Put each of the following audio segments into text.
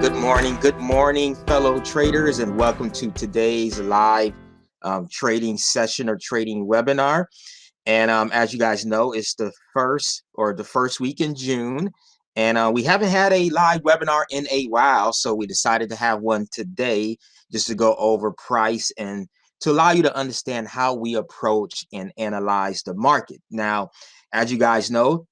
Good morning, fellow traders, and welcome to today's live trading session or trading webinar. And as you guys know, it's the first week in June, and we haven't had a live webinar in a while, so we decided to have one today just to go over price and to allow you to understand how we approach and analyze the market. Now, as you guys know,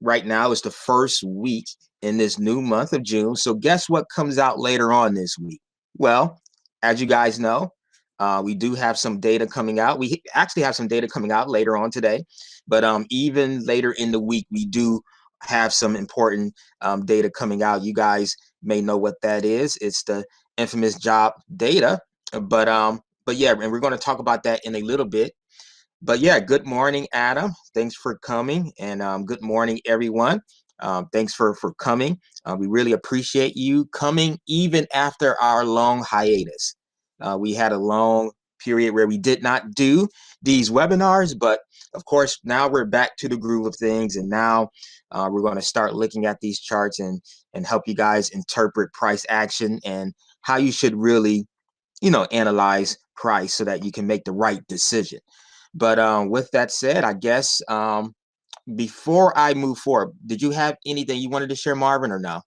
right now is the first week in this new month of June. So guess what comes out later on this week? Well, as you guys know, we do have some data coming out. We actually have some data coming out later on today, but even later in the week, we do have some important data coming out. You guys may know what that is. It's the infamous job data, but yeah, and we're going to talk about that in a little bit. But yeah, good morning, Adam. Thanks for coming, and good morning, everyone. Thanks for coming. We really appreciate you coming even after our long hiatus. We had a long period where we did not do these webinars, but of course, now we're back to the groove of things, and now we're going to start looking at these charts and help you guys interpret price action and how you should really, analyze price so that you can make the right decision. But with that said, I guess before I move forward, did you have anything you wanted to share, Marvin, or no?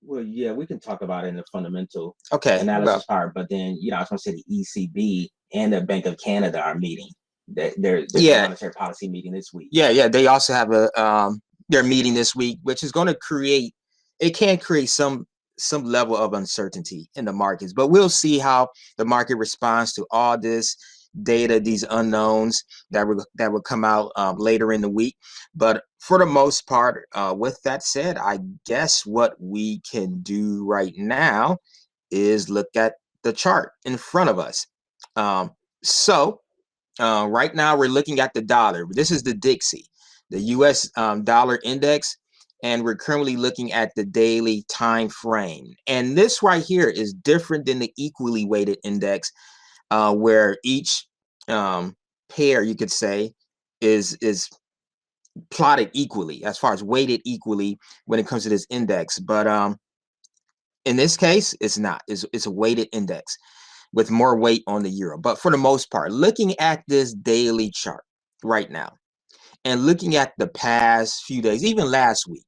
Well, yeah, we can talk about it in the fundamental analysis part, but then, I was going to say the ECB and the Bank of Canada are meeting. They're monetary policy meeting this week. Yeah. They also have their meeting this week, which is going to create some level of uncertainty in the markets, but we'll see how the market responds to all this data, these unknowns that will come out later in the week. But for the most part, with that said, I guess what we can do right now is look at the chart in front of us. So right now we're looking at the dollar. This is the Dixie, the US dollar index, and we're currently looking at the daily time frame. And this right here is different than the equally weighted index, where each pair, you could say, is plotted equally, as far as weighted equally when it comes to this index. But in this case, it's not. It's a weighted index with more weight on the euro. But for the most part, looking at this daily chart right now and looking at the past few days, even last week,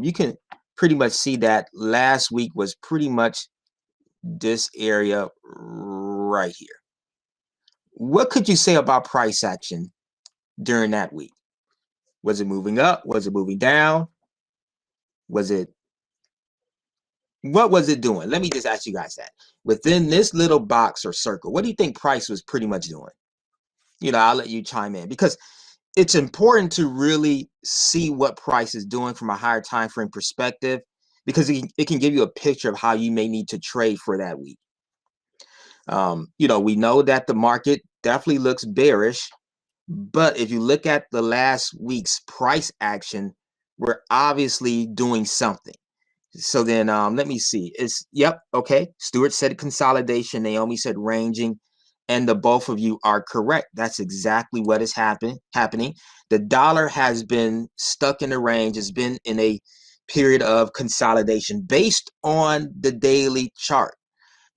you can pretty much see that last week was pretty much this area right here. What could you say about price action during that week? Was it moving up? Was it moving down? What was it doing? Let me just ask you guys that. Within this little box or circle, what do you think price was pretty much doing? I'll let you chime in, because it's important to really see what price is doing from a higher time frame perspective, because it can give you a picture of how you may need to trade for that week. We know that the market definitely looks bearish, but if you look at the last week's price action, we're obviously doing something. So then let me see. Stuart said consolidation. Naomi said ranging. And the both of you are correct. That's exactly what is happening. The dollar has been stuck in the range. It's been in a period of consolidation based on the daily chart.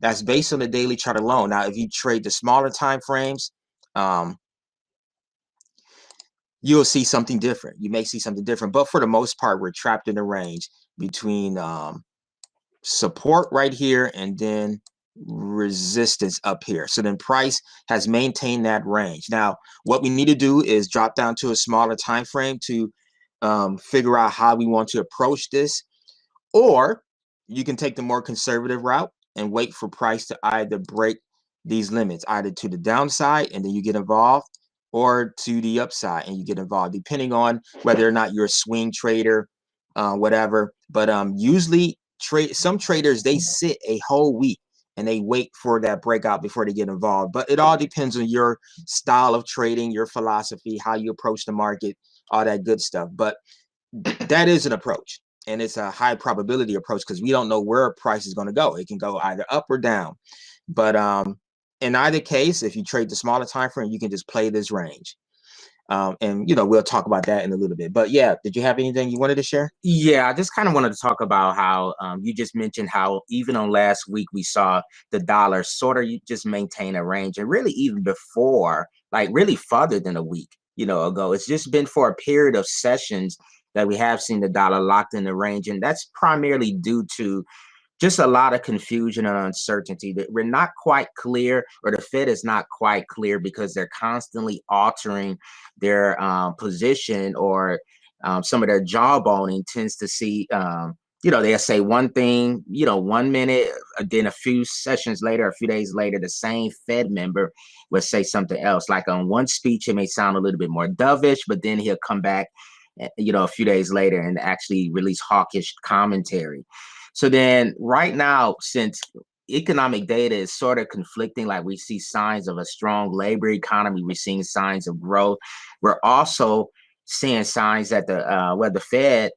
That's based on the daily chart alone. Now, if you trade the smaller time frames, you'll see something different. You may see something different, but for the most part, we're trapped in the range between support right here and then resistance up here. So then price has maintained that range. Now, what we need to do is drop down to a smaller time frame to figure out how we want to approach this, or you can take the more conservative route and wait for price to either break these limits, either to the downside and then you get involved, or to the upside and you get involved, depending on whether or not you're a swing trader, whatever. But usually some traders, they sit a whole week and they wait for that breakout before they get involved. But it all depends on your style of trading, your philosophy, how you approach the market, all that good stuff. But that is an approach, and it's a high probability approach because we don't know where price is going to go. It can go either up or down. But in either case, if you trade the smaller time frame, you can just play this range. And we'll talk about that in a little bit. But yeah, did you have anything you wanted to share? Yeah, I just kind of wanted to talk about how you just mentioned how even on last week we saw the dollar sort of just maintain a range, and really even before, like really further than a week, ago. It's just been for a period of sessions that we have seen the dollar locked in the range, and that's primarily due to just a lot of confusion and uncertainty that we're not quite clear, or the Fed is not quite clear, because they're constantly altering their position, or some of their jawboning tends to see, they'll say one thing, 1 minute, then a few sessions later, a few days later, the same Fed member will say something else. Like on one speech, it may sound a little bit more dovish, but then he'll come back, a few days later and actually release hawkish commentary. So then right now, since economic data is sort of conflicting, like we see signs of a strong labor economy, we're seeing signs of growth. We're also seeing signs that the Fed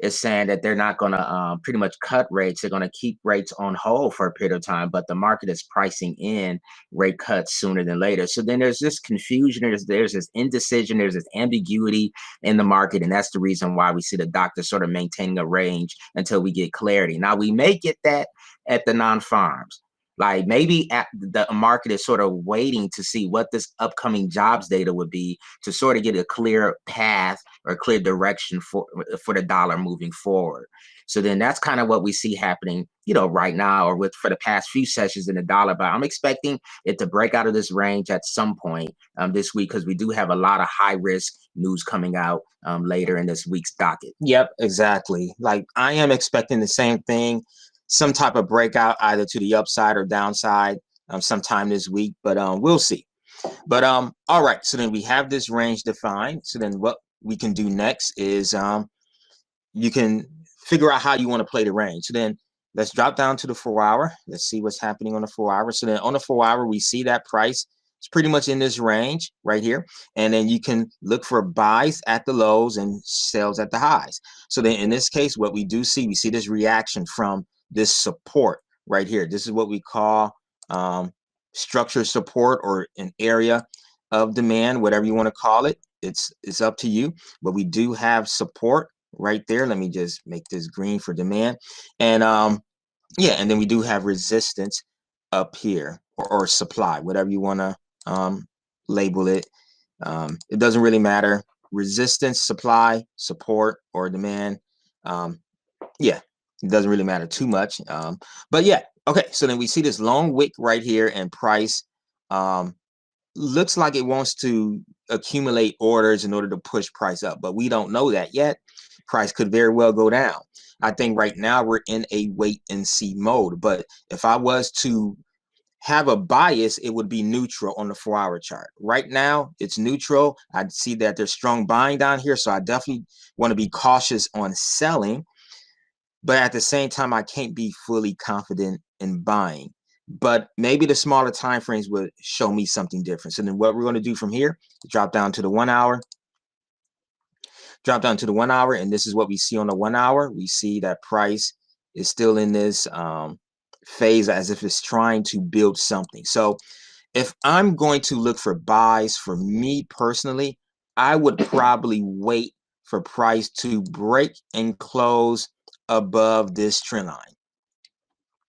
is saying that they're not going to pretty much cut rates. They're going to keep rates on hold for a period of time, but the market is pricing in rate cuts sooner than later. So then there's this confusion, there's this indecision, there's this ambiguity in the market, and that's the reason why we see the doctor sort of maintaining a range until we get clarity. Now, we may get that at the non-farms. Like maybe the market is sort of waiting to see what this upcoming jobs data would be to sort of get a clear path or clear direction for the dollar moving forward. So then that's kind of what we see happening, right now, or for the past few sessions in the dollar. But I'm expecting it to break out of this range at some point this week, because we do have a lot of high risk news coming out later in this week's docket. Yep, exactly. Like I am expecting the same thing, some type of breakout either to the upside or downside sometime this week, but we'll see. But all right, so then we have this range defined. So then what we can do next is you can figure out how you want to play the range. So then let's drop down to the 4-hour. Let's see what's happening on the 4-hour. So then on the 4-hour, we see that price is pretty much in this range right here. And then you can look for buys at the lows and sells at the highs. So then in this case, what we do see, we see this reaction from this support right here. This is what we call structured support, or an area of demand, whatever you want to call it. It's up to you. But we do have support right there. Let me just make this green for demand. And yeah, and then we do have resistance up here, or supply, whatever you want to label it. It doesn't really matter. Resistance, supply, support, or demand. Yeah, it doesn't really matter too much. But yeah, okay. So then we see this long wick right here, and price looks like it wants to accumulate orders in order to push price up, but we don't know that yet. Price could very well go down. I think right now we're in a wait and see mode, but if I was to have a bias, it would be neutral on the 4-hour chart. Right now, it's neutral. I see that there's strong buying down here, so I definitely want to be cautious on selling, but at the same time, I can't be fully confident in buying. But maybe the smaller time frames would show me something different. So then what we're going to do from here, drop down to the 1-hour. Drop down to the 1-hour, and this is what we see on the 1-hour. We see that price is still in this phase as if it's trying to build something. So if I'm going to look for buys, for me personally, I would probably wait for price to break and close above this trend line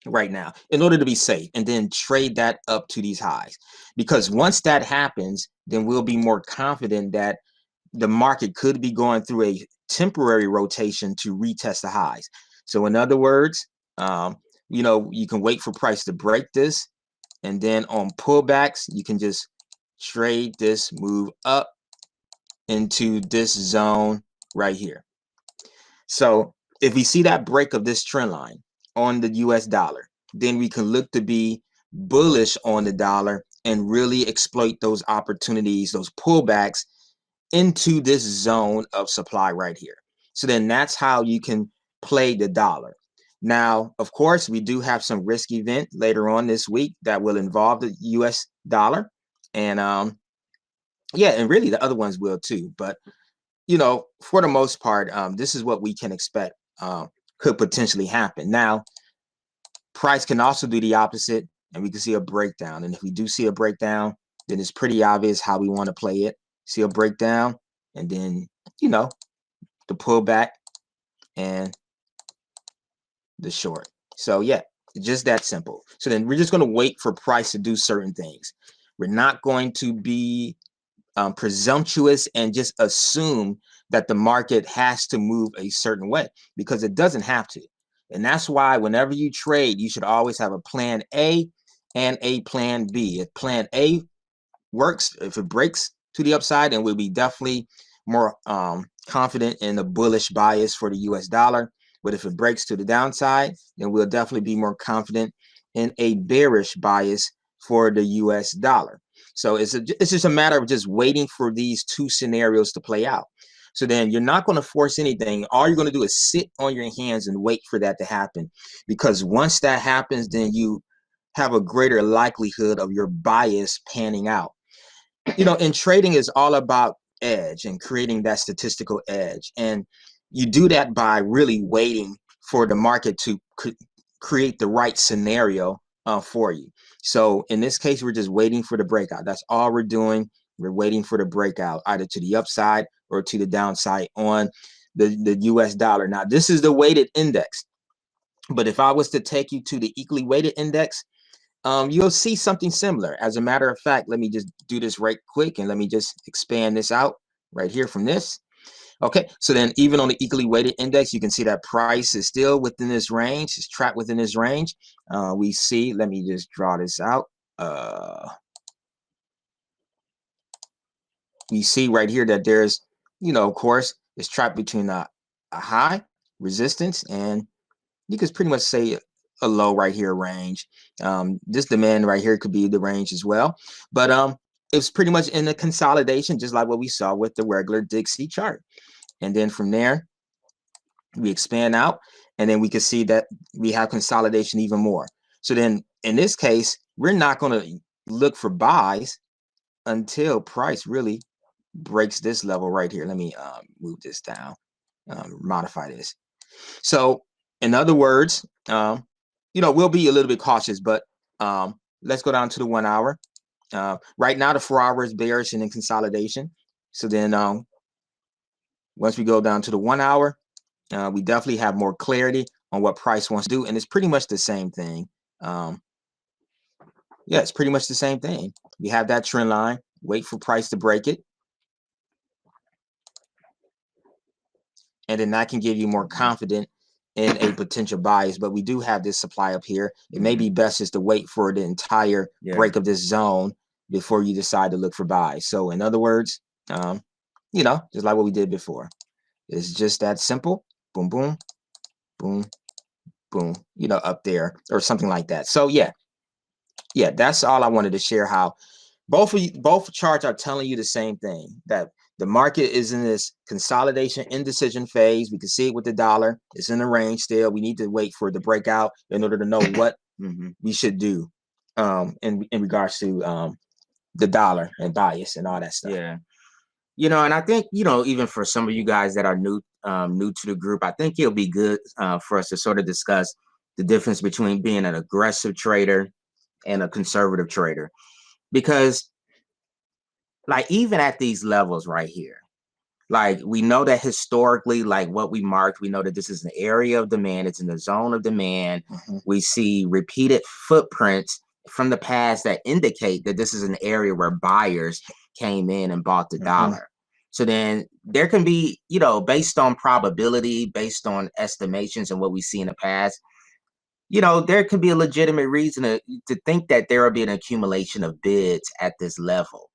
right now in order to be safe, and then trade that up to these highs. Because once that happens, then we'll be more confident that the market could be going through a temporary rotation to retest the highs. So in other words, you can wait for price to break this, and then on pullbacks, you can just trade this move up into this zone right here. So if we see that break of this trend line on the US dollar, then we can look to be bullish on the dollar and really exploit those opportunities, those pullbacks into this zone of supply right here. So then that's how you can play the dollar. Now, of course, we do have some risk event later on this week that will involve the US dollar. And yeah, and really the other ones will too. But, for the most part, this is what we can expect could potentially happen. Now, price can also do the opposite, and we can see a breakdown. And if we do see a breakdown, then it's pretty obvious how we want to play it. see a breakdown, and then, you know, the pullback and the short. So yeah, just that simple. So then we're just going to wait for price to do certain things. We're not going to be presumptuous and just assume that the market has to move a certain way, because it doesn't have to. And that's why whenever you trade, you should always have a plan A and a plan B. If plan A works, if it breaks to the upside, then we'll be definitely more confident in the bullish bias for the US dollar. But if it breaks to the downside, then we'll definitely be more confident in a bearish bias for the US dollar. So it's just a matter of just waiting for these two scenarios to play out. So then you're not going to force anything. All you're going to do is sit on your hands and wait for that to happen. Because once that happens, then you have a greater likelihood of your bias panning out. You know, and trading is all about edge and creating that statistical edge. And you do that by really waiting for the market to create the right scenario for you. So in this case, we're just waiting for the breakout. That's all we're doing. We're waiting for the breakout, either to the upside or to the downside on the US dollar. Now, this is the weighted index. But if I was to take you to the equally weighted index, you'll see something similar. As a matter of fact, let me just do this right quick, and let me just expand this out right here from this. Okay, so then even on the equally weighted index, you can see that price is still within this range. It's trapped within this range. We see, let me just draw this out. We see right here that there's, you know, of course, it's trapped between a high resistance and you could pretty much say a low right here range. This demand right here could be the range as well. But it's pretty much in a consolidation, just like what we saw with the regular Dixie chart. And then from there, we expand out, and then we can see that we have consolidation even more. So then in this case, we're not going to look for buys until price really breaks this level right here. Let me move this down, modify this. So in other words, you know, we'll be a little bit cautious, but let's go down to the 1 hour. Right now, the 4 hour is bearish and in consolidation. So then once we go down to the 1 hour, we definitely have more clarity on what price wants to do. And it's pretty much the same thing. Yeah, it's pretty much the same thing. We have that trend line, wait for price to break it. And then that can give you more confidence in a potential bias. But we do have this supply up here. It may be best just to wait for the entire break of this zone before you decide to look for buys. So in other words, you know, just like what we did before. It's just that simple. Boom, boom, boom, boom, you know, up there or something like that. So yeah, that's all I wanted to share, how both charts are telling you the same thing, that the market is in this consolidation indecision phase. We can see it with the dollar. It's in the range still. We need to wait for the breakout in order to know what we should do in regards to the dollar and bias and all that stuff. Yeah. You know, and I think, you know, even for some of you guys that are new to the group, I think it'll be good for us to sort of discuss the difference between being an aggressive trader and a conservative trader. Because like even at these levels right here, like we know that historically, like what we marked, we know that this is an area of demand. It's in the zone of demand. We see repeated footprints from the past that indicate that this is an area where buyers came in and bought the dollar. So then there can be, you know, based on probability, based on estimations and what we see in the past, you know, there could be a legitimate reason to think that there will be an accumulation of bids at this level.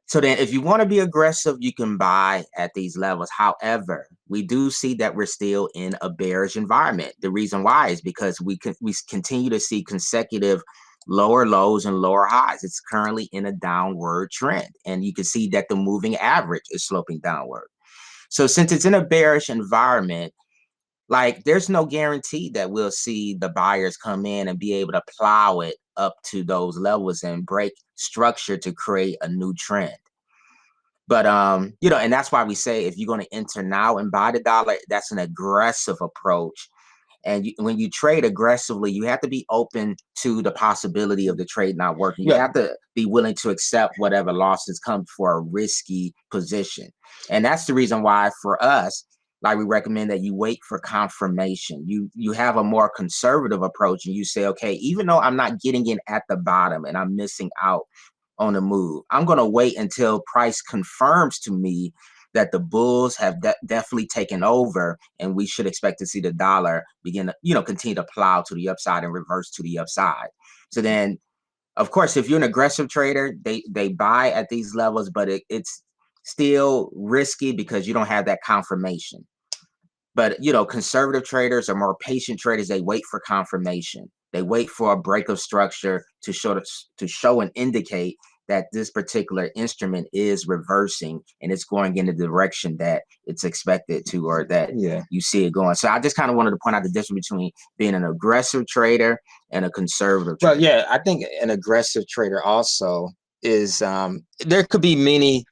So then if you want to be aggressive, you can buy at these levels. However, we do see that we're still in a bearish environment. The reason why is because we continue to see consecutive lower lows and lower highs. It's currently in a downward trend. And you can see that the moving average is sloping downward. So since it's in a bearish environment, like there's no guarantee that we'll see the buyers come in and be able to plow it up to those levels and break structure to create a new trend. But you know, and that's why we say if you're going to enter now and buy the dollar, that's an aggressive approach. And when you trade aggressively, you have to be open to the possibility of the trade not working. You Yeah. have to be willing to accept whatever losses come for a risky position. And that's the reason why for us, like we recommend that you wait for confirmation. You have a more conservative approach and you say, okay, even though I'm not getting in at the bottom and I'm missing out on a move, I'm going to wait until price confirms to me that the bulls have definitely taken over, and we should expect to see the dollar begin to, continue to plow to the upside and reverse to the upside. So then, of course, if you're an aggressive trader, they buy at these levels, but it's still risky because you don't have that confirmation. But conservative traders or more patient traders, they wait for confirmation. They wait for a break of structure to show and indicate that this particular instrument is reversing and it's going in the direction that it's expected to, or that you see it going. So I just kind of wanted to point out the difference between being an aggressive trader and a conservative trader. Well, yeah, I think an aggressive trader also is, there could be many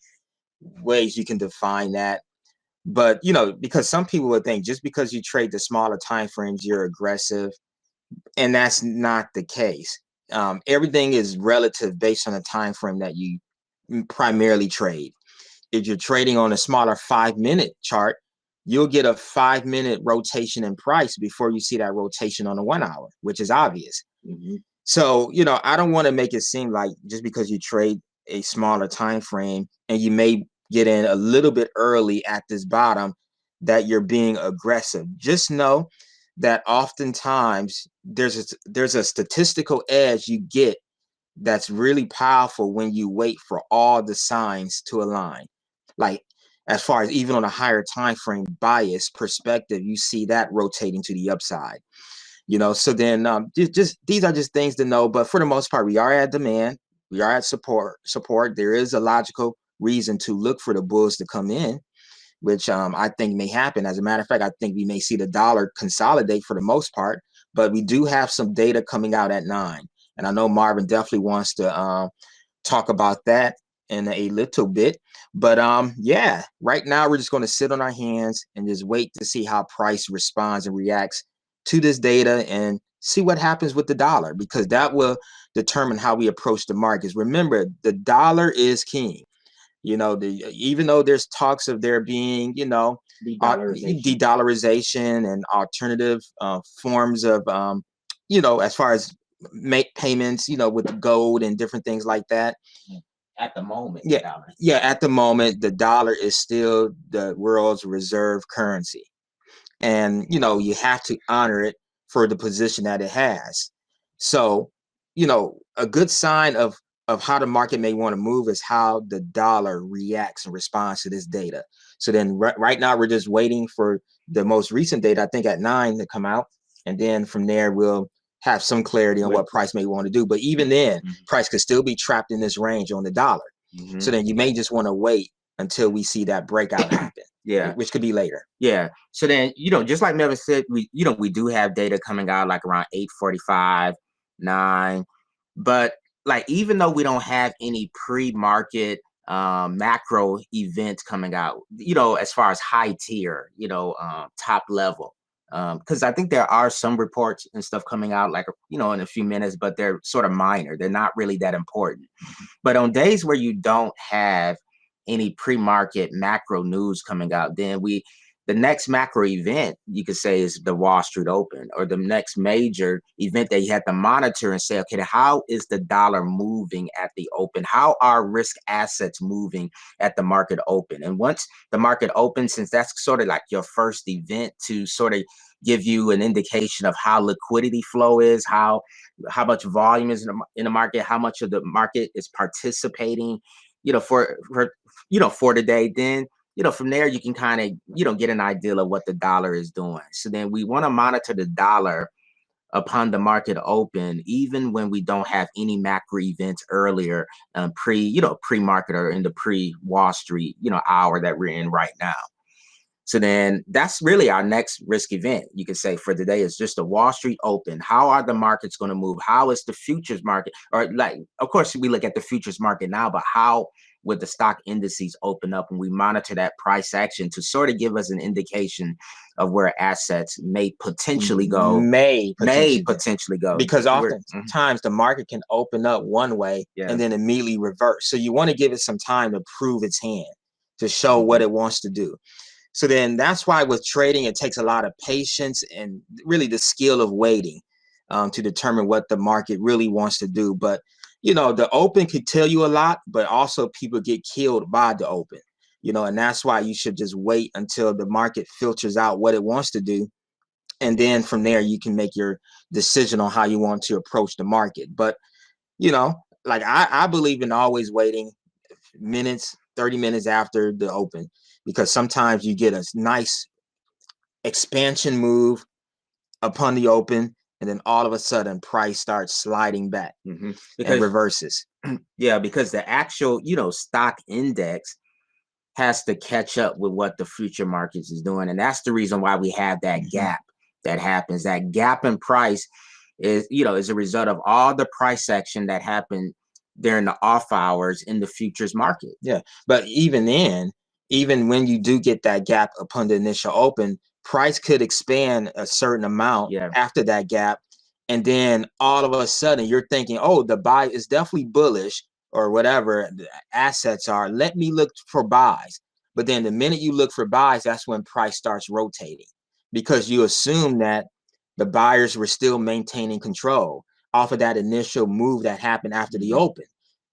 ways you can define that. But, because some people would think just because you trade the smaller time frames, you're aggressive. And that's not the case. Everything is relative based on the time frame that you primarily trade. If you're trading on a smaller 5-minute chart, you'll get a 5-minute rotation in price before you see that rotation on a 1 hour, which is obvious. So, I don't want to make it seem like just because you trade a smaller time frame and you may get in a little bit early at this bottom, that you're being aggressive. Just know that oftentimes there's a statistical edge you get that's really powerful when you wait for all the signs to align. Like, as far as even on a higher time frame bias perspective, you see that rotating to the upside. So then just these are just things to know. But for the most part, we are at demand, we are at support. There is a logical reason to look for the bulls to come in, which I think may happen. As a matter of fact, I think we may see the dollar consolidate for the most part, but we do have some data coming out at 9. And I know Marvin definitely wants to talk about that in a little bit. But yeah, right now we're just going to sit on our hands and just wait to see how price responds and reacts to this data and see what happens with the dollar, because that will determine how we approach the markets. Remember, the dollar is king. Even though there's talks of there being, de-dollarization and alternative forms of, as far as make payments, with gold and different things like that. At the moment, at the moment, the dollar is still the world's reserve currency. And, you have to honor it for the position that it has. So, a good sign of how the market may want to move is how the dollar reacts and responds to this data. So then right now we're just waiting for the most recent data, I think at 9, to come out. And then from there, we'll have some clarity on what price may want to do. But even then, price could still be trapped in this range on the dollar. So then you may just want to wait until we see that breakout happen. Which could be later. So then, just like Melvin said, we do have data coming out like around 8:45, 9. But like, even though we don't have any pre-market macro events coming out, as far as high tier, top level, because I think there are some reports and stuff coming out like, in a few minutes, but they're sort of minor. They're not really that important. But on days where you don't have any pre-market macro news coming out, then the next macro event you could say is the Wall Street Open, or the next major event that you have to monitor and say, okay, how is the dollar moving at the open? How are risk assets moving at the market open? And once the market opens, since that's sort of like your first event to sort of give you an indication of how liquidity flow is, how much volume is in the market, how much of the market is participating, for the day, then, from there you can kind of, get an idea of what the dollar is doing. So then we want to monitor the dollar upon the market open, even when we don't have any macro events earlier, pre-market or in the pre-Wall Street, hour that we're in right now. So then that's really our next risk event, you could say, for today, is just the Wall Street Open. How are the markets going to move? How is the futures market? Or like, of course, we look at the futures market now, but how with the stock indices open up, and we monitor that price action to sort of give us an indication of where assets may potentially go. May potentially go. Because oftentimes the market can open up one way and then immediately reverse. So you want to give it some time to prove its hand, to show what it wants to do. So then that's why with trading, it takes a lot of patience and really the skill of waiting to determine what the market really wants to do. But, you know, the open could tell you a lot, but also people get killed by the open, you know, and that's why you should just wait until the market filters out what it wants to do. And then from there, you can make your decision on how you want to approach the market. But, you know, like I believe in always waiting minutes, 30 minutes after the open, because sometimes you get a nice expansion move upon the open, and then all of a sudden price starts sliding back and reverses. Yeah, because the actual, you know, stock index has to catch up with what the future markets is doing. And that's the reason why we have that gap that happens. That gap in price is, you know, is a result of all the price action that happened during the off hours in the futures market. Yeah, but even then, even when you do get that gap upon the initial open, price could expand a certain amount after that gap. And then all of a sudden you're thinking, oh, the buy is definitely bullish or whatever the assets are. Let me look for buys. But then the minute you look for buys, that's when price starts rotating, because you assume that the buyers were still maintaining control off of that initial move that happened after the open.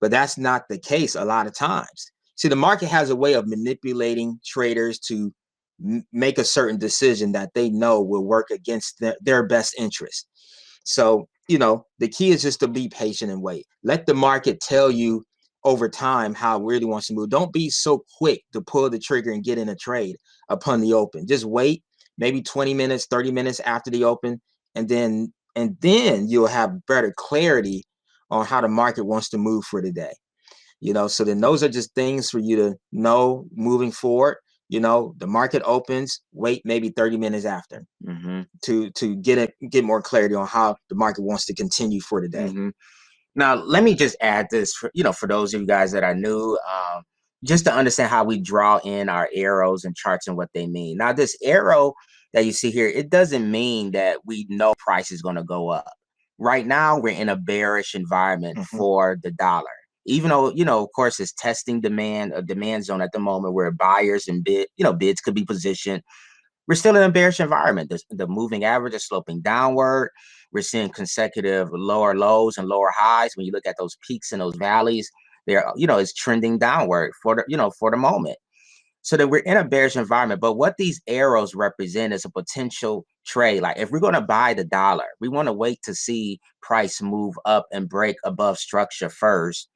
But that's not the case a lot of times. See, the market has a way of manipulating traders to make a certain decision that they know will work against their best interest. So, you know, the key is just to be patient and wait. Let the market tell you over time how it really wants to move. Don't be so quick to pull the trigger and get in a trade upon the open. Just wait maybe 20 minutes, 30 minutes after the open, and then you'll have better clarity on how the market wants to move for the day. You know, so then those are just things for you to know moving forward. You know, the market opens, wait maybe 30 minutes after to get more clarity on how the market wants to continue for the day. Now, let me just add this for, you know, for those of you guys that are new, just to understand how we draw in our arrows and charts and what they mean. Now, this arrow that you see here, it doesn't mean that we know price is going to go up. Right now, we're in a bearish environment for the dollar. Even though, you know, of course, it's testing a demand zone at the moment where buyers and bids could be positioned. We're still in a bearish environment. The moving average is sloping downward. We're seeing consecutive lower lows and lower highs. When you look at those peaks and those valleys, they're, you know, it's trending downward for the moment. So that we're in a bearish environment. But what these arrows represent is a potential trade. Like if we're going to buy the dollar, we want to wait to see price move up and break above structure first.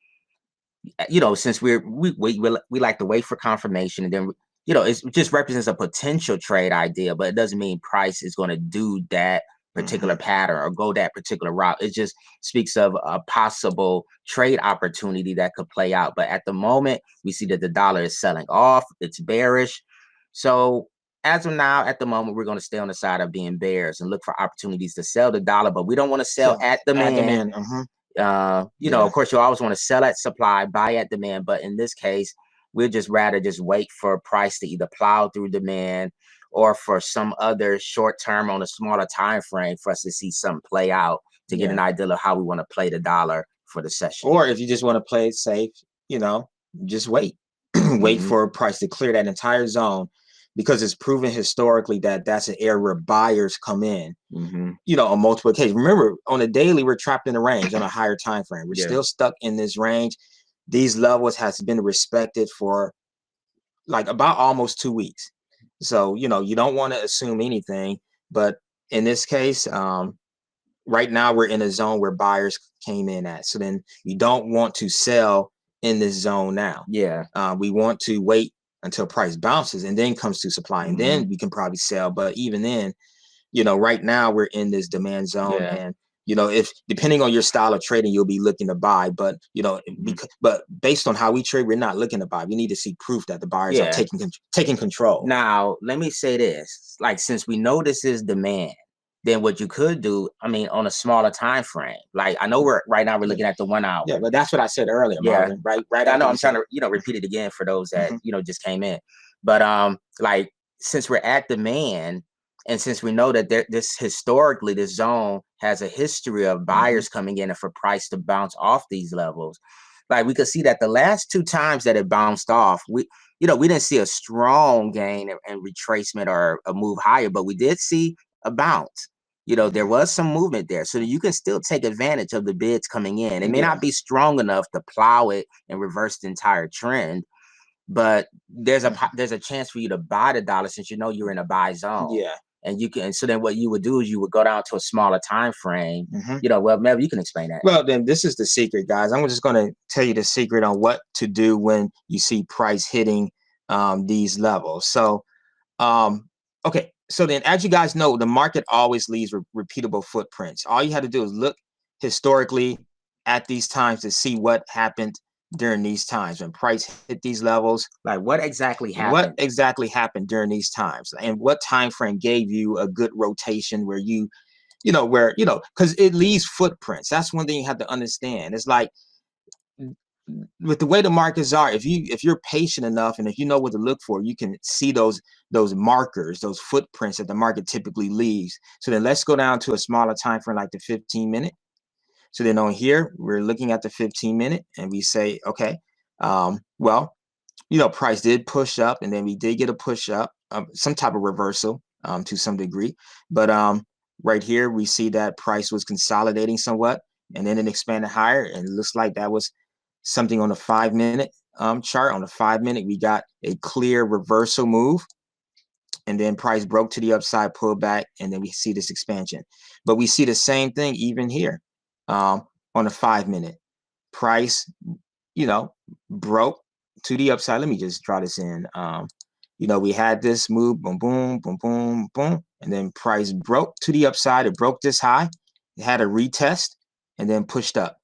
You know, since we like to wait for confirmation, and then, you know, it just represents a potential trade idea, but it doesn't mean price is going to do that particular pattern or go that particular route. It just speaks of a possible trade opportunity that could play out. But at the moment, we see that the dollar is selling off. It's bearish. So as of now, at the moment, we're going to stay on the side of being bears and look for opportunities to sell the dollar, but we don't want to sell at demand. You know, of course, you always want to sell at supply, buy at demand. But in this case, we'd just rather just wait for price to either plow through demand or for some other short term on a smaller time frame for us to see something play out to get an idea of how we want to play the dollar for the session. Or if you just want to play it safe, you know, just wait. Wait for price to clear that entire zone, because it's proven historically that that's an area where buyers come in, you know, on multiple occasions. Remember, on a daily, we're trapped in a range on a higher time frame. We're still stuck in this range. These levels has been respected for like about almost 2 weeks. So, you know, you don't want to assume anything. But in this case, right now we're in a zone where buyers came in at. So then you don't want to sell in this zone now. We want to wait until price bounces and then comes to supply, and then we can probably sell. But even then, you know, right now we're in this demand zone, and you know, if depending on your style of trading, you'll be looking to buy. But you know, but based on how we trade, we're not looking to buy. We need to see proof that the buyers are taking control. Now, let me say this: like, since we know this is demand, then what you could do, I mean, on a smaller time frame. Like I know we're right now we're looking at the 1 hour. Yeah, but that's what I said earlier, Yeah. Marvin. Right. I know I'm trying to, repeat it again for those that, just came in. But like since we're at demand, and since we know that this historically, this zone has a history of buyers coming in and for price to bounce off these levels, like we could see that the last 2 times that it bounced off, we didn't see a strong gain and retracement or a move higher, but we did see a bounce. There was some movement there, so that you can still take advantage of the bids coming in. It may not be strong enough to plow it and reverse the entire trend, but there's a chance for you to buy the dollar since you're in a buy zone. Yeah. And you can, so then what you would do is you would go down to a smaller time frame. Well, maybe you can explain that. Well, then this is the secret, guys. I'm just going to tell you the secret on what to do when you see price hitting these levels. So, okay. So then, as you guys know, the market always leaves repeatable footprints. All you have to do is look historically at these times to see what happened during these times when price hit these levels. Like what exactly happened? What exactly happened during these times, and what time frame gave you a good rotation where because it leaves footprints. That's one thing you have to understand. It's like with the way the markets are, if you're patient enough and if you know what to look for, you can see those markers, those footprints that the market typically leaves. So then let's go down to a smaller time frame like the 15-minute. So then on here, we're looking at the 15-minute and we say, okay, well, price did push up and then we did get a push up, some type of reversal to some degree. But right here, we see that price was consolidating somewhat and then it expanded higher. And it looks like that was something on the 5-minute chart. On the 5-minute, we got a clear reversal move. And then price broke to the upside, pulled back, and then we see this expansion. But we see the same thing even here on the 5-minute. Price, broke to the upside. Let me just draw this in. We had this move, boom, boom, boom, boom, boom, and then price broke to the upside. It broke this high. It had a retest and then pushed up.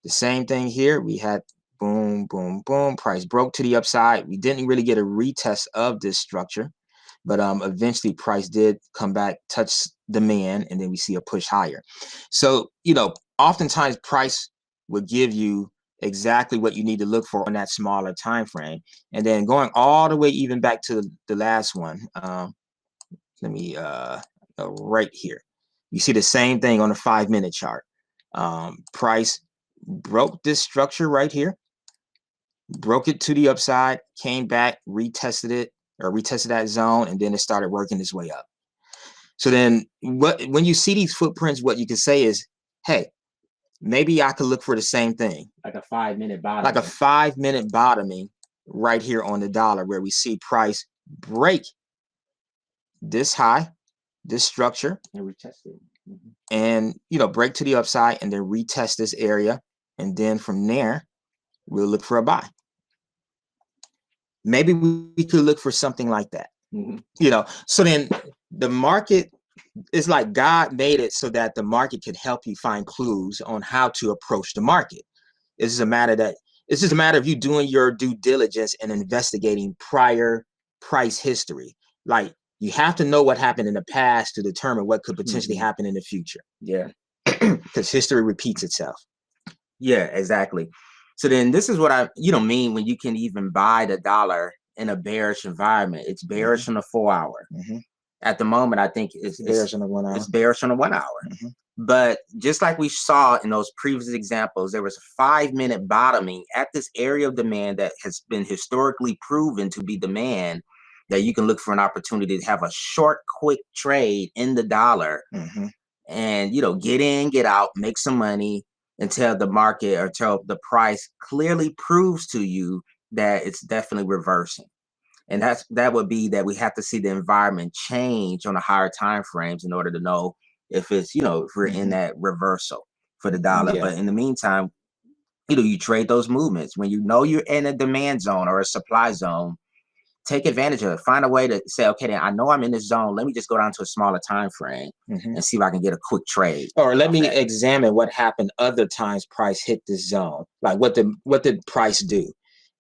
The same thing here. We had boom, boom, boom. Price broke to the upside. We didn't really get a retest of this structure, but eventually price did come back, touch demand, and then we see a push higher. So, oftentimes price would give you exactly what you need to look for on that smaller time frame. And then going all the way even back to the last one. Let me go right here. You see the same thing on the 5-minute chart. Price broke this structure right here, broke it to the upside, came back, retested that zone, and then it started working its way up. So then when you see these footprints, what you can say is, hey, maybe I could look for the same thing. Like a 5-minute bottom. Like a 5-minute bottoming right here on the dollar where we see price break this high, this structure, and retest it. And, break to the upside and then retest this area. And then from there, we'll look for a buy. Maybe we could look for something like that. So then the market is like God made it so that the market could help you find clues on how to approach the market. It's just a matter of you doing your due diligence and investigating prior price history. Like you have to know what happened in the past to determine what could potentially happen in the future. Yeah. Because history repeats itself. Yeah, exactly. So then this is what I mean when you can even buy the dollar in a bearish environment. It's bearish on the 4 hour. At the moment, I think it's bearish on the 1 hour. It's bearish on the 1 hour. But just like we saw in those previous examples, there was a 5-minute bottoming at this area of demand that has been historically proven to be demand, that you can look for an opportunity to have a short, quick trade in the dollar and, get in, get out, make some money until the market or until the price clearly proves to you that it's definitely reversing. And that would be that we have to see the environment change on the higher time frames in order to know if it's, if we're in that reversal for the dollar. Yeah. But in the meantime, you trade those movements. When you're in a demand zone or a supply zone, take advantage of it. Find a way to say, okay, then I know I'm in this zone. Let me just go down to a smaller time frame and see if I can get a quick trade. Or let me examine what happened other times price hit this zone. Like what did price do?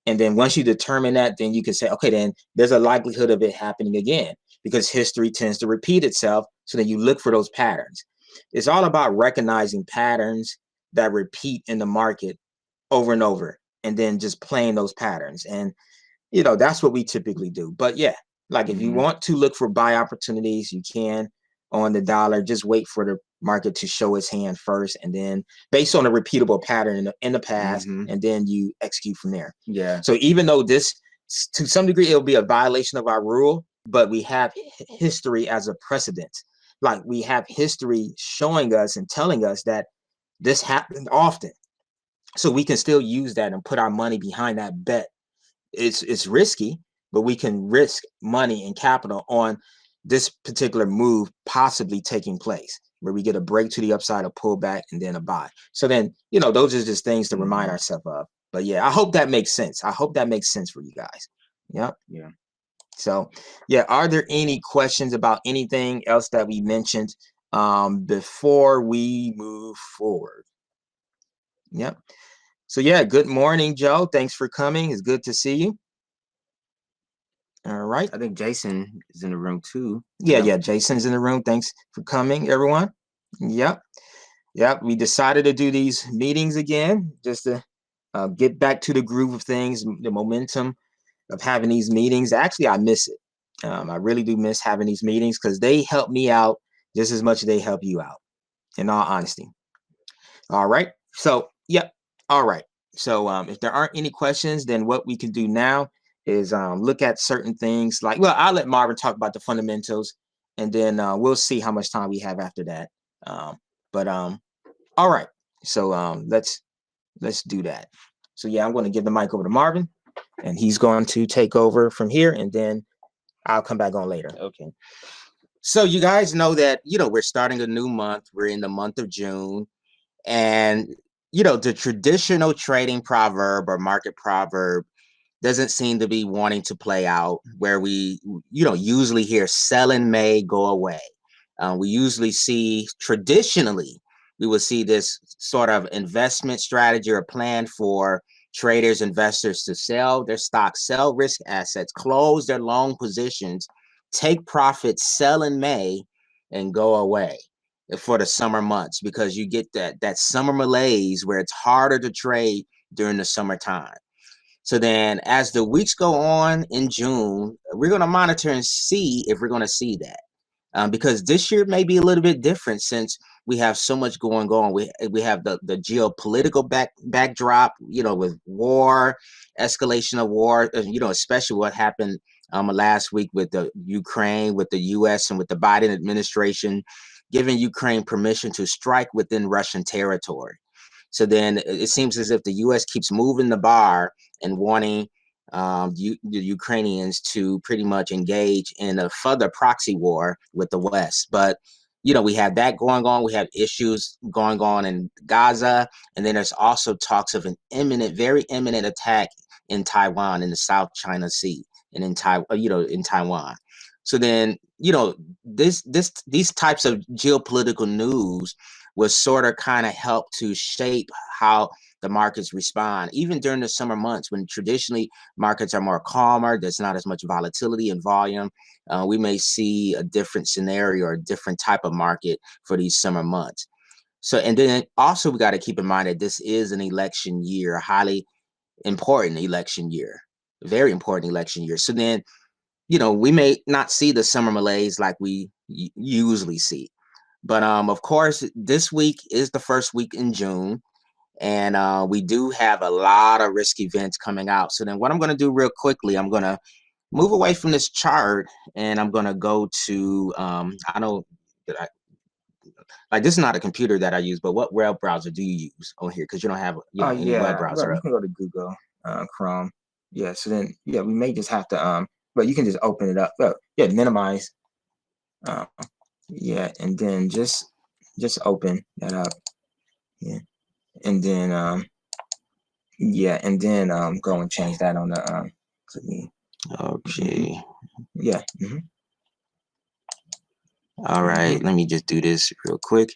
And then once you determine that, then you can say, okay, then there's a likelihood of it happening again. because history tends to repeat itself. So then you look for those patterns. It's all about recognizing patterns that repeat in the market over and over, and then just playing those patterns. And, that's what we typically do. But yeah, like if you want to look for buy opportunities, you can on the dollar. Just wait for the market to show its hand first, and then based on a repeatable pattern in the past, and then you execute from there. Yeah. So even though this, to some degree, it'll be a violation of our rule, but we have history as a precedent. Like we have history showing us and telling us that this happened often. So we can still use that and put our money behind that bet. It's risky, but we can risk money and capital on this particular move possibly taking place, where we get a break to the upside, a pullback, and then a buy. So then, those are just things to remind ourselves of. But yeah, I hope that makes sense. I hope that makes sense for you guys. Yep. Yeah. So yeah, are there any questions about anything else that we mentioned before we move forward? Yep. So yeah, good morning, Joe. Thanks for coming. It's good to see you. All right. I think Jason is in the room too. Yeah, Jason's in the room. Thanks for coming, everyone. Yep. We decided to do these meetings again, just to get back to the groove of things, the momentum of having these meetings. Actually, I miss it. I really do miss having these meetings because they help me out just as much as they help you out, in all honesty. All right. So, yep. All right. So if there aren't any questions, then what we can do now is look at certain things like, well, I'll let Marvin talk about the fundamentals, and then we'll see how much time we have after that. All right. So let's do that. So yeah, I'm going to give the mic over to Marvin, and he's going to take over from here, and then I'll come back on later. Okay. So you guys know that, we're starting a new month. We're in the month of June, and the traditional trading proverb or market proverb doesn't seem to be wanting to play out, where we, usually hear sell in May, go away. We usually see, traditionally, we will see this sort of investment strategy or plan for traders, investors to sell their stocks, sell risk assets, close their long positions, take profits, sell in May, and go away for the summer months, because you get that summer malaise where it's harder to trade during the summertime. So then as the weeks go on in June, we're going to monitor and see if we're going to see that. Because this year may be a little bit different since we have so much going on. We have the geopolitical backdrop, with war, escalation of war, especially what happened last week with the Ukraine, with the U.S. and with the Biden administration giving Ukraine permission to strike within Russian territory. So then it seems as if the U.S. keeps moving the bar and wanting the Ukrainians to pretty much engage in a further proxy war with the West. But, we have that going on. We have issues going on in Gaza. And then there's also talks of an very imminent attack in Taiwan, in the South China Sea, and in Taiwan. So then, these types of geopolitical news will sort of kind of help to shape how the markets respond, even during the summer months when traditionally markets are more calmer. There's not as much volatility and volume. We may see a different scenario or a different type of market for these summer months. So, and then also we got to keep in mind that this is an election year, a highly important election year, very important election year. So then, we may not see the summer malaise like we usually see. But of course, this week is the first week in June, and we do have a lot of risk events coming out. So then what I'm going to do real quickly, I'm going to move away from this chart, and I'm going to go to, I know, like this is not a computer that I use, but what web browser do you use on here? Because you don't have any web browser. You can go to Google, Chrome. Yeah, so then, we may just have to, but you can just open it up. Minimize. And then just open that up. Yeah. And then go and change that on the okay. Yeah. All right, let me just do this real quick.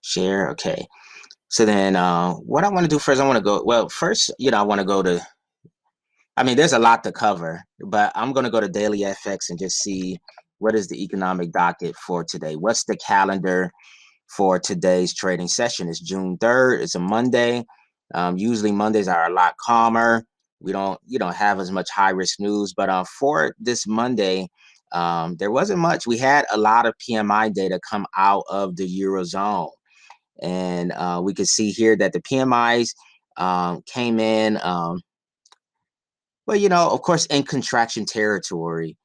Share. Okay. So then what I want to do first, I want to go, well, first, I want to go to, there's a lot to cover, but I'm going to go to daily FX and just see what is the economic docket for today? What's the calendar for today's trading session? It's June 3rd. It's a Monday. Usually Mondays are a lot calmer. We don't have as much high risk news, but for this Monday, there wasn't much. We had a lot of PMI data come out of the Eurozone, and we could see here that the PMIs came in, well, of course, in contraction territory.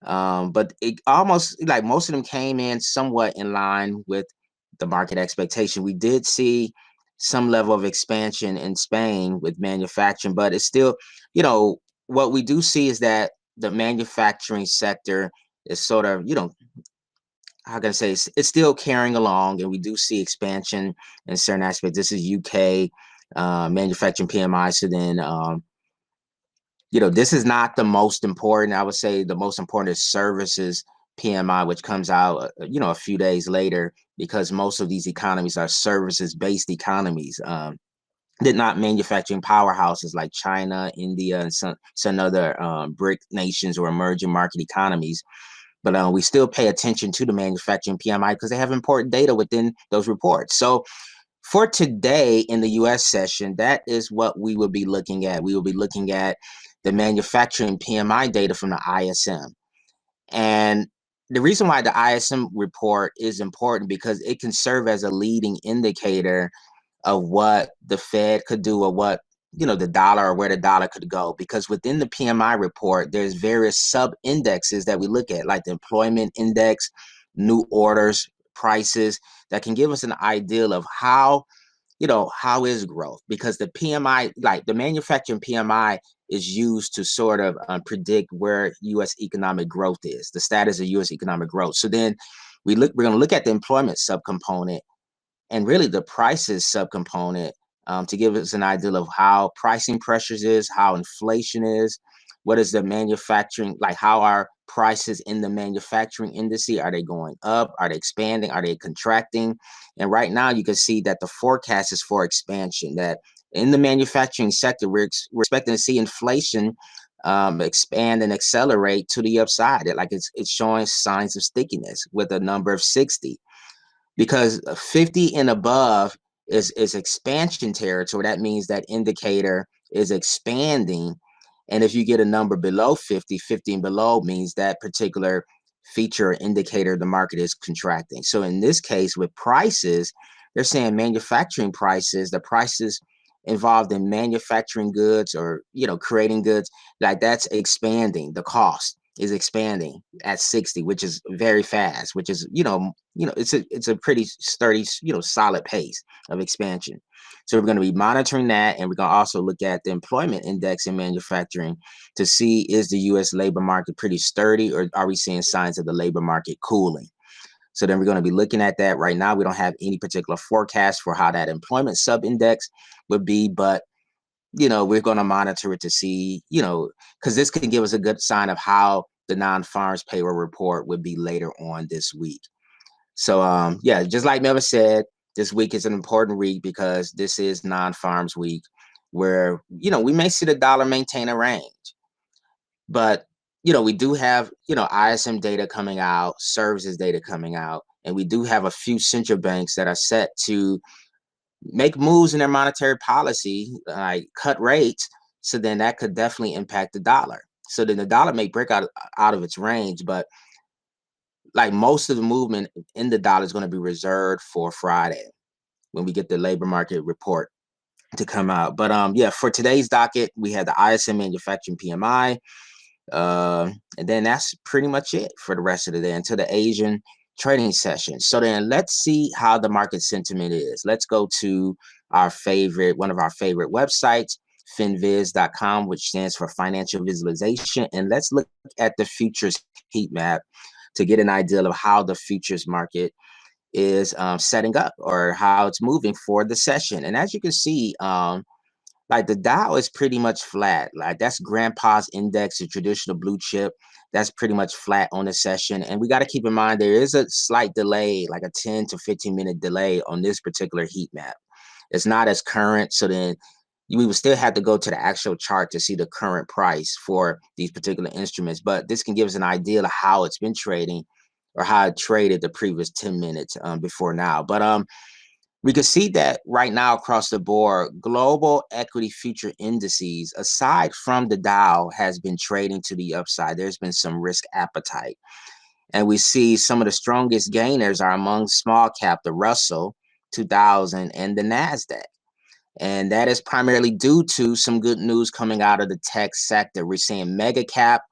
But it almost like most of them came in somewhat in line with the market expectation. We did see some level of expansion in Spain with manufacturing, but it's still, what we do see is that the manufacturing sector is sort of, how can I say, it's still carrying along, and we do see expansion in certain aspects. This is UK manufacturing PMI. So then, this is not the most important. I would say the most important is services PMI, which comes out, a few days later, because most of these economies are services-based economies. They're not manufacturing powerhouses like China, India, and some other BRIC nations or emerging market economies. But we still pay attention to the manufacturing PMI because they have important data within those reports. So for today in the US session, that is what we will be looking at. We will be looking at the manufacturing PMI data from the ISM. And the reason why the ISM report is important because it can serve as a leading indicator of what the Fed could do or what, the dollar or where the dollar could go. Because within the PMI report, there's various sub-indexes that we look at, like the employment index, new orders, prices, that can give us an idea of how is growth, because the PMI, like the manufacturing PMI, is used to sort of predict where U.S. economic growth is, the status of U.S. economic growth. So then we're going to look at the employment subcomponent and really the prices subcomponent to give us an idea of how pricing pressures is, how inflation is, what is the manufacturing, like how are prices in the manufacturing industry? Are they going up? Are they expanding? Are they contracting? And right now you can see that the forecast is for expansion, that in the manufacturing sector, we're expecting to see inflation expand and accelerate to the upside. Like it's showing signs of stickiness with a number of 60. Because 50 and above is expansion territory. That means that indicator is expanding. And if you get a number below 50, 50 and below means that particular feature or indicator, the market is contracting. So in this case with prices, they're saying manufacturing prices, the prices involved in manufacturing goods or, creating goods, like that's expanding. The cost is expanding at 60, which is very fast, which is, it's a pretty sturdy, solid pace of expansion. So we're going to be monitoring that. And we're going to also look at the employment index in manufacturing to see, is the U.S. labor market pretty sturdy, or are we seeing signs of the labor market cooling? So then we're going to be looking at that. Right now, we don't have any particular forecast for how that employment sub-index would be, but we're going to monitor it to see, because this can give us a good sign of how the non-farms payroll report would be later on this week. So, just like Melvin said, this week is an important week because this is non-farms week where, we may see the dollar maintain a range. But, we do have, ISM data coming out, services data coming out, and we do have a few central banks that are set to make moves in their monetary policy, like cut rates. So then that could definitely impact the dollar. So then the dollar may break out of its range, but like most of the movement in the dollar is going to be reserved for Friday when we get the labor market report to come out. But for today's docket, we had the ISM manufacturing PMI. And then that's pretty much it for the rest of the day until the Asian trading session. So then let's see how the market sentiment is. Let's go to one of our favorite websites, finviz.com, which stands for financial visualization. And let's look at the futures heat map to get an idea of how the futures market is setting up or how it's moving for the session. And as you can see, like the Dow is pretty much flat. Like that's grandpa's index, the traditional blue chip. That's pretty much flat on the session. And we got to keep in mind there is a slight delay, like a 10 to 15 minute delay on this particular heat map. It's not as current. So then we would still have to go to the actual chart to see the current price for these particular instruments. But this can give us an idea of how it's been trading or how it traded the previous 10 minutes before now. But we can see that right now across the board, global equity future indices, aside from the Dow, has been trading to the upside. There's been some risk appetite. And we see some of the strongest gainers are among small cap, the Russell 2000 and the Nasdaq. And that is primarily due to some good news coming out of the tech sector. We're seeing mega cap,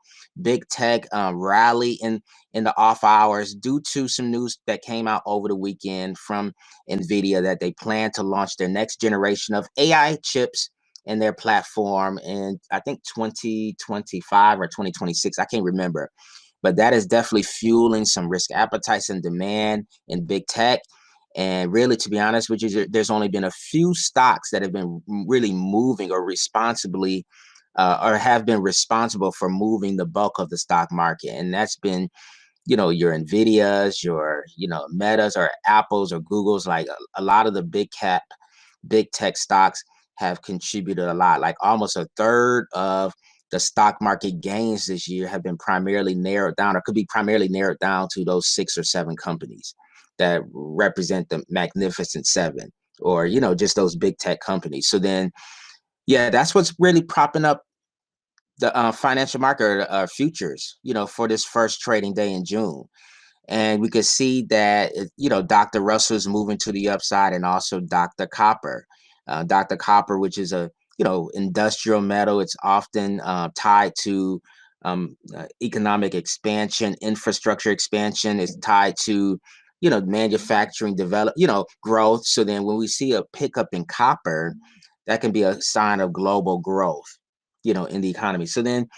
big tech rally in the off hours due to some news that came out over the weekend from NVIDIA that they plan to launch their next generation of AI chips in their platform in, I think, 2025 or 2026. I can't remember. But that is definitely fueling some risk appetites and demand in big tech. And really, to be honest with you, there's only been a few stocks that have been really moving or responsibly or have been responsible for moving the bulk of the stock market. And that's been, your NVIDIAs, your, Metas or Apples or Googles. Like a lot of the big tech stocks have contributed a lot. Like almost a third of the stock market gains this year have been primarily narrowed down, or could be primarily narrowed down to those 6 or 7 companies that represent the Magnificent Seven, or, just those big tech companies. So then, yeah, that's what's really propping up the financial market futures, for this first trading day in June. And we could see that, Dr. Russell is moving to the upside, and also Dr. Copper. Dr. Copper, which is a, industrial metal. It's often tied to economic expansion, infrastructure expansion. Is tied to, manufacturing growth. So then when we see a pickup in copper, that can be a sign of global growth, in the economy. So then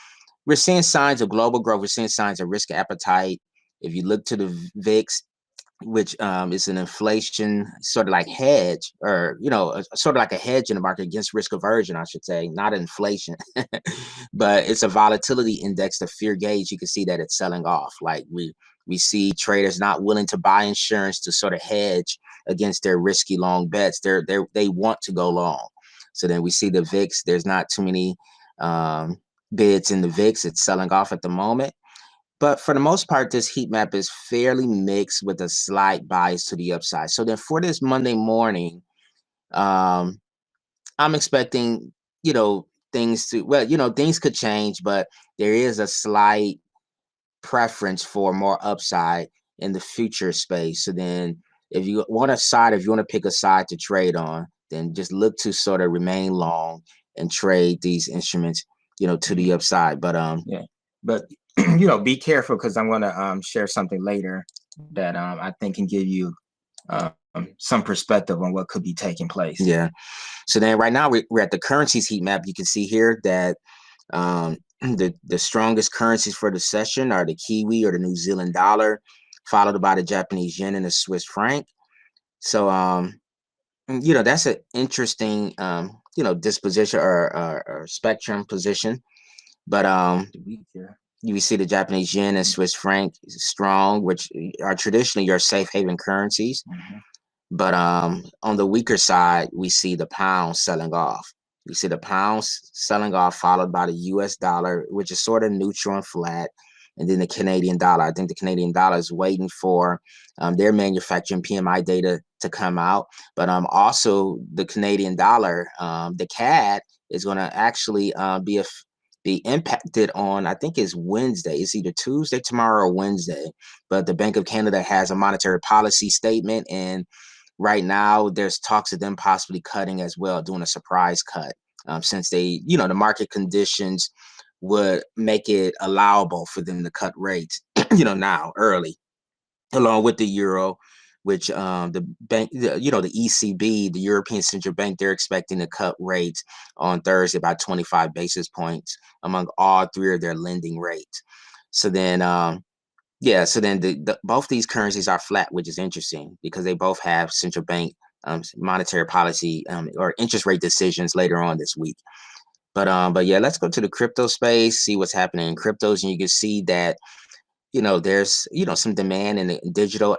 we're seeing signs of global growth. We're seeing signs of risk appetite. If you look to the VIX, which is an inflation sort of like hedge, or, sort of like a hedge in the market against risk aversion, I should say, not inflation, but it's a volatility index, the fear gauge. You can see that it's selling off. Like we see traders not willing to buy insurance to sort of hedge against their risky long bets. They want to go long. So then we see the VIX. There's not too many bids in the VIX. It's selling off at the moment. But for the most part, this heat map is fairly mixed with a slight bias to the upside. So then for this Monday morning, I'm expecting, things things could change, but there is a slight preference for more upside in the future space. So then if you want to pick a side to trade on, then just look to sort of remain long and trade these instruments, to the upside. But yeah, but be careful, because I'm going to share something later that I think can give you some perspective on what could be taking place. Yeah. So then right now we're at the currencies heat map. You can see here that the strongest currencies for the session are the Kiwi or the New Zealand dollar, followed by the Japanese yen and the Swiss franc. So that's an interesting disposition or spectrum position. But you see the Japanese yen and Swiss franc strong, which are traditionally your safe haven currencies. Mm-hmm. But on the weaker side, we see the pound selling off. We see the pound selling off, followed by the US dollar, which is sort of neutral and flat. And then the Canadian dollar. I think the Canadian dollar is waiting for their manufacturing PMI data to come out. But also the Canadian dollar, the CAD, is going to actually be impacted on, I think it's Wednesday. It's either Tuesday, tomorrow, or Wednesday. But the Bank of Canada has a monetary policy statement, and right now there's talks of them possibly cutting as well, doing a surprise cut, since they, the market conditions would make it allowable for them to cut rates, now early, along with the euro, which the bank, the ECB, the European Central Bank, they're expecting to cut rates on Thursday by 25 basis points among all 3 of their lending rates. So then, both these currencies are flat, which is interesting because they both have central bank monetary policy or interest rate decisions later on this week. But yeah, let's go to the crypto space, see what's happening in cryptos, and you can see that there's some demand in the digital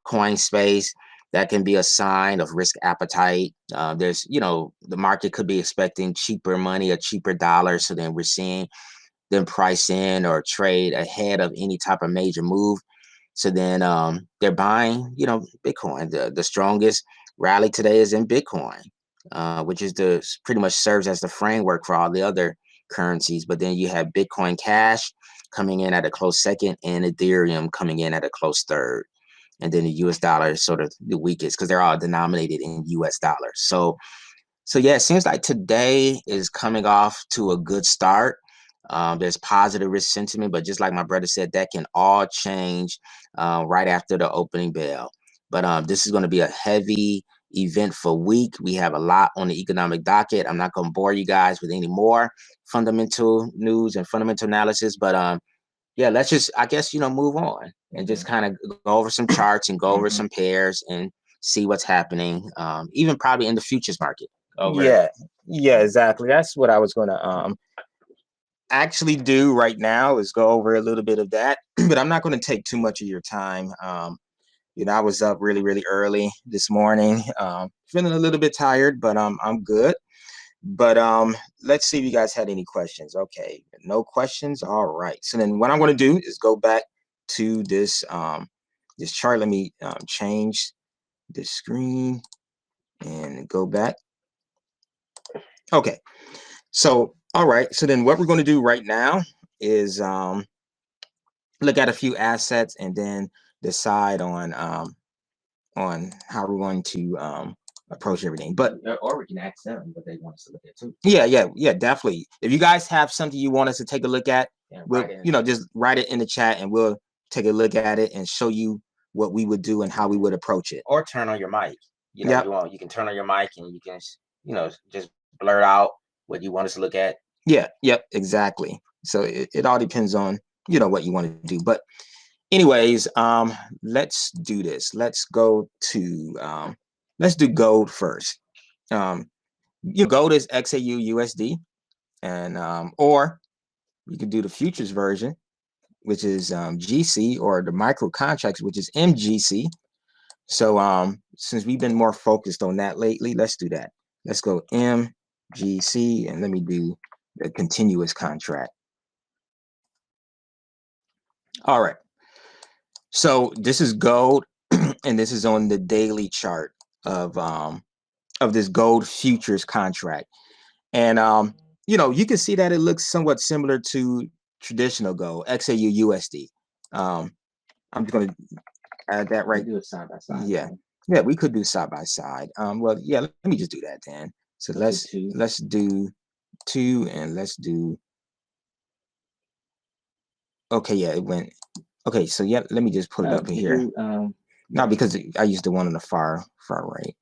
coin space. That can be a sign of risk appetite. There's, the market could be expecting cheaper money or cheaper dollars. So then we're seeing them price in or trade ahead of any type of major move. So then they're buying, Bitcoin. The strongest rally today is in Bitcoin, which is pretty much serves as the framework for all the other currencies. But then you have Bitcoin Cash coming in at a close second and Ethereum coming in at a close third. And then the US dollar is sort of the weakest because they're all denominated in US dollars. So yeah, it seems like today is coming off to a good start. There's positive risk sentiment, but just like my brother said, that can all change right after the opening bell. But this is going to be a heavy, eventful week. We have a lot on the economic docket. I'm not going to bore you guys with any more fundamental news and fundamental analysis, but yeah, let's just, I guess, move on and just kind of go over some charts and go over some pairs and see what's happening, even probably in the futures market. Yeah, exactly. That's what I was going to actually do right now is go over a little bit of that, but I'm not going to take too much of your time. I was up really, really early this morning, feeling a little bit tired, but I'm good. But let's see if you guys had any questions. Okay, no questions. All right. So then what I'm going to do is go back to this this chart. Let me change the screen and go back. Okay. So all right. So then what we're going to do right now is look at a few assets and then decide on how we're going to approach everything. But or we can ask them what they want us to look at too. Yeah, definitely. If you guys have something you want us to take a look at, we'll just write it in the chat and we'll take a look at it and show you what we would do and how we would approach it. Or turn on your mic. You can turn on your mic and you can just blurt out what you want us to look at. Yep, exactly. So it all depends on what you want to do. But anyways, let's do this. Let's go to let's do gold first. Gold is XAU USD, and or you could do the futures version, which is GC, or the micro contracts, which is MGC. So since we've been more focused on that lately, let's do that. Let's go MGC, and let me do the continuous contract. All right. So this is gold, and this is on the daily chart of this gold futures contract. And you can see that it looks somewhat similar to traditional gold, XAU USD. I'm just going to add that right. Do it side by side. Yeah, we could do side by side. Well, yeah, let me just do that then. So let's do 2, and let's do. Okay, yeah, it went. Okay, so yeah, let me just put it up in here. Not because I used the one on the far right,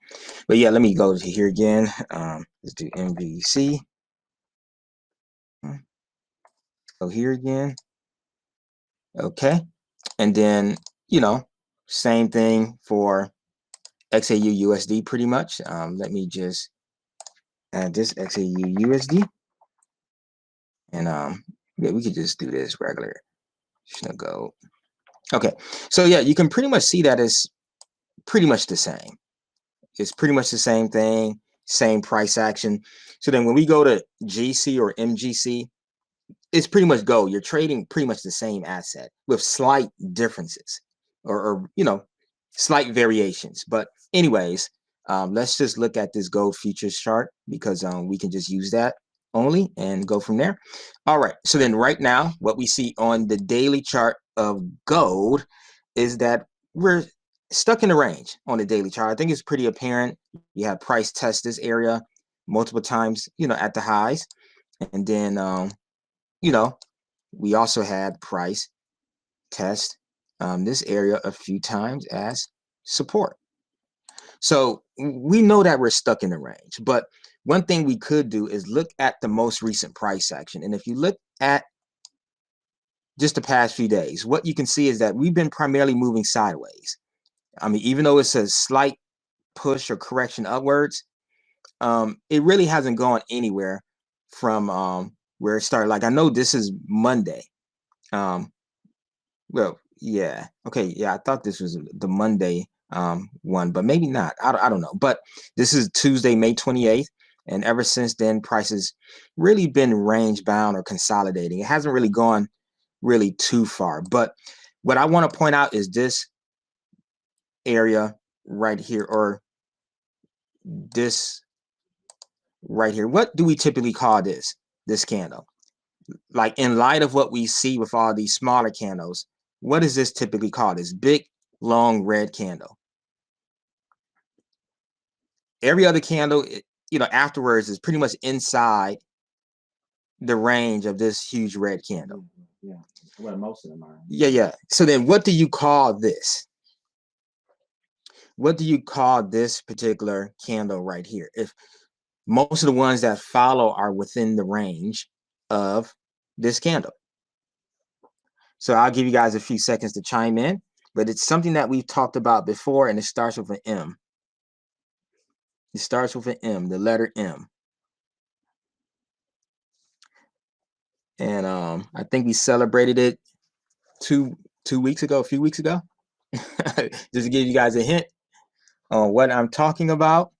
but yeah, let me go to here again. Let's do MVC. Go here again. Okay, and then same thing for XAU USD pretty much. Let me just add this XAU USD, and yeah, we could just do this regular. Go. Okay, so yeah, you can pretty much see that it's pretty much the same. It's pretty much the same thing, same price action. So then when we go to GC or MGC, it's pretty much gold. You're trading pretty much the same asset with slight differences or slight variations. But anyways, let's just look at this gold futures chart because we can just use that only and go from there. All right. So then right now, what we see on the daily chart of gold is that we're stuck in the range on the daily chart. I think it's pretty apparent. You have price test this area multiple times, at the highs. And then, we also had price test this area a few times as support. So we know that we're stuck in the range, but one thing we could do is look at the most recent price action. And if you look at just the past few days, what you can see is that we've been primarily moving sideways. I mean, even though it's a slight push or correction upwards, it really hasn't gone anywhere from where it started. Like, I know this is Monday. Well, yeah. Okay, yeah, I thought this was the Monday one, but maybe not. I don't know. But this is Tuesday, May 28th. And ever since then, prices really been range bound or consolidating. It hasn't really gone really too far. But what I want to point out is this area right here, or this right here. What do we typically call this candle? Like, in light of what we see with all these smaller candles, what is this typically called? This big, long red candle. Every other candle, afterwards is pretty much inside the range of this huge red candle. Yeah, well, most of them are. Yeah. So then what do you call this? What do you call this particular candle right here? If most of the ones that follow are within the range of this candle. So I'll give you guys a few seconds to chime in, but it's something that we've talked about before, and it starts with an M. It starts with an M, the letter M. And I think we celebrated it two weeks ago, a few weeks ago. Just to give you guys a hint on what I'm talking about.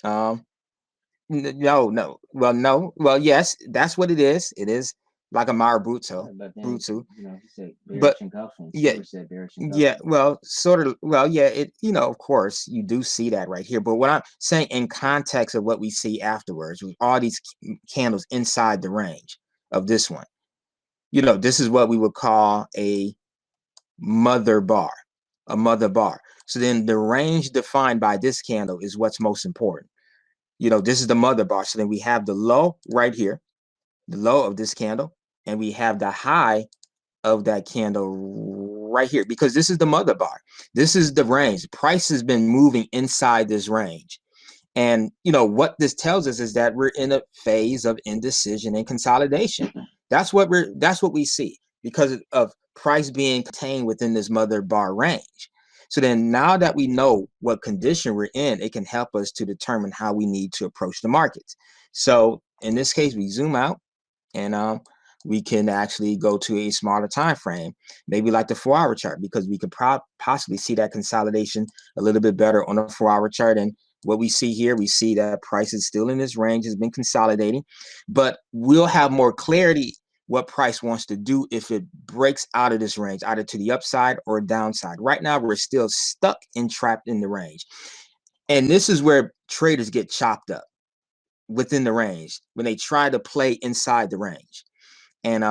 No. Well, yes, that's what it is. It is like a Mara Bruto. But yeah, well, sort of. Well, yeah, of course, you do see that right here. But what I'm saying in context of what we see afterwards, with all these candles inside the range of this one, this is what we would call a mother bar, So then the range defined by this candle is what's most important. This is the mother bar. So then we have the low right here, the low of this candle, and we have the high of that candle right here, because this is the mother bar. This is the range. Price has been moving inside this range. And what this tells us is that we're in a phase of indecision and consolidation. That's what we see, because of price being contained within this mother bar range. So then now that we know what condition we're in, it can help us to determine how we need to approach the markets. So in this case, we zoom out, and we can actually go to a smaller time frame, maybe like the 4-hour chart, because we could possibly see that consolidation a little bit better on a 4-hour chart. And what we see here, we see that price is still in this range, has been consolidating, but we'll have more clarity what price wants to do if it breaks out of this range, either to the upside or downside. Right now, we're still stuck and trapped in the range. And this is where traders get chopped up within the range when they try to play inside the range. And,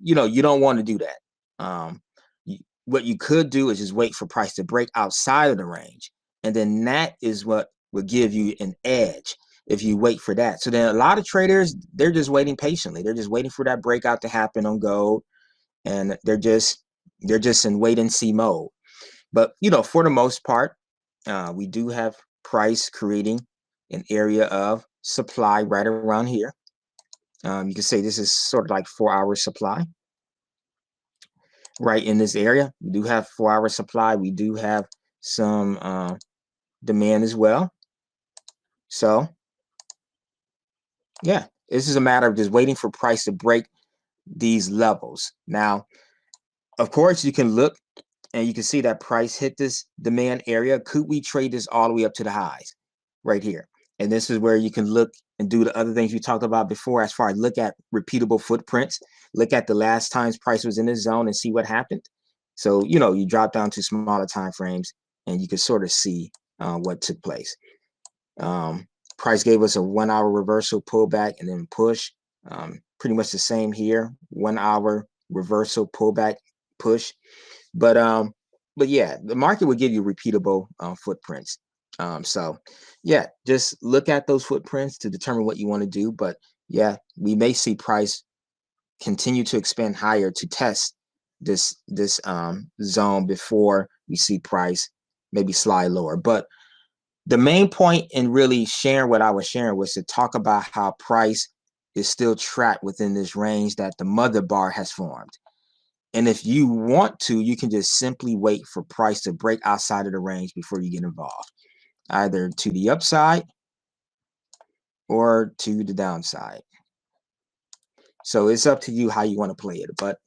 you don't want to do that. What you could do is just wait for price to break outside of the range. And then that is what will give you an edge if you wait for that. So then a lot of traders, they're just waiting patiently. They're just waiting for that breakout to happen on gold. And they're just in wait and see mode. But, for the most part, we do have price creating an area of supply right around here. You can say this is sort of like 4-hour supply right in this area. We do have 4-hour supply. We do have some demand as well. So yeah, this is a matter of just waiting for price to break these levels. Now, of course, you can look and you can see that price hit this demand area. Could we trade this all the way up to the highs right here? And this is where you can look and do the other things we talked about before, as far as look at repeatable footprints, look at the last times price was in this zone and see what happened. So, you drop down to smaller time frames and you can sort of see what took place. Price gave us a 1-hour reversal pullback and then push. Pretty much the same here, 1-hour reversal pullback push. But yeah, the market will give you repeatable footprints. So yeah, just look at those footprints to determine what you want to do. But yeah, we may see price continue to expand higher to test this zone before we see price maybe slide lower. But the main point in really sharing what I was sharing was to talk about how price is still trapped within this range that the mother bar has formed. And if you want to, you can just simply wait for price to break outside of the range before you get involved, either to the upside or to the downside. So it's up to you how you want to play it. But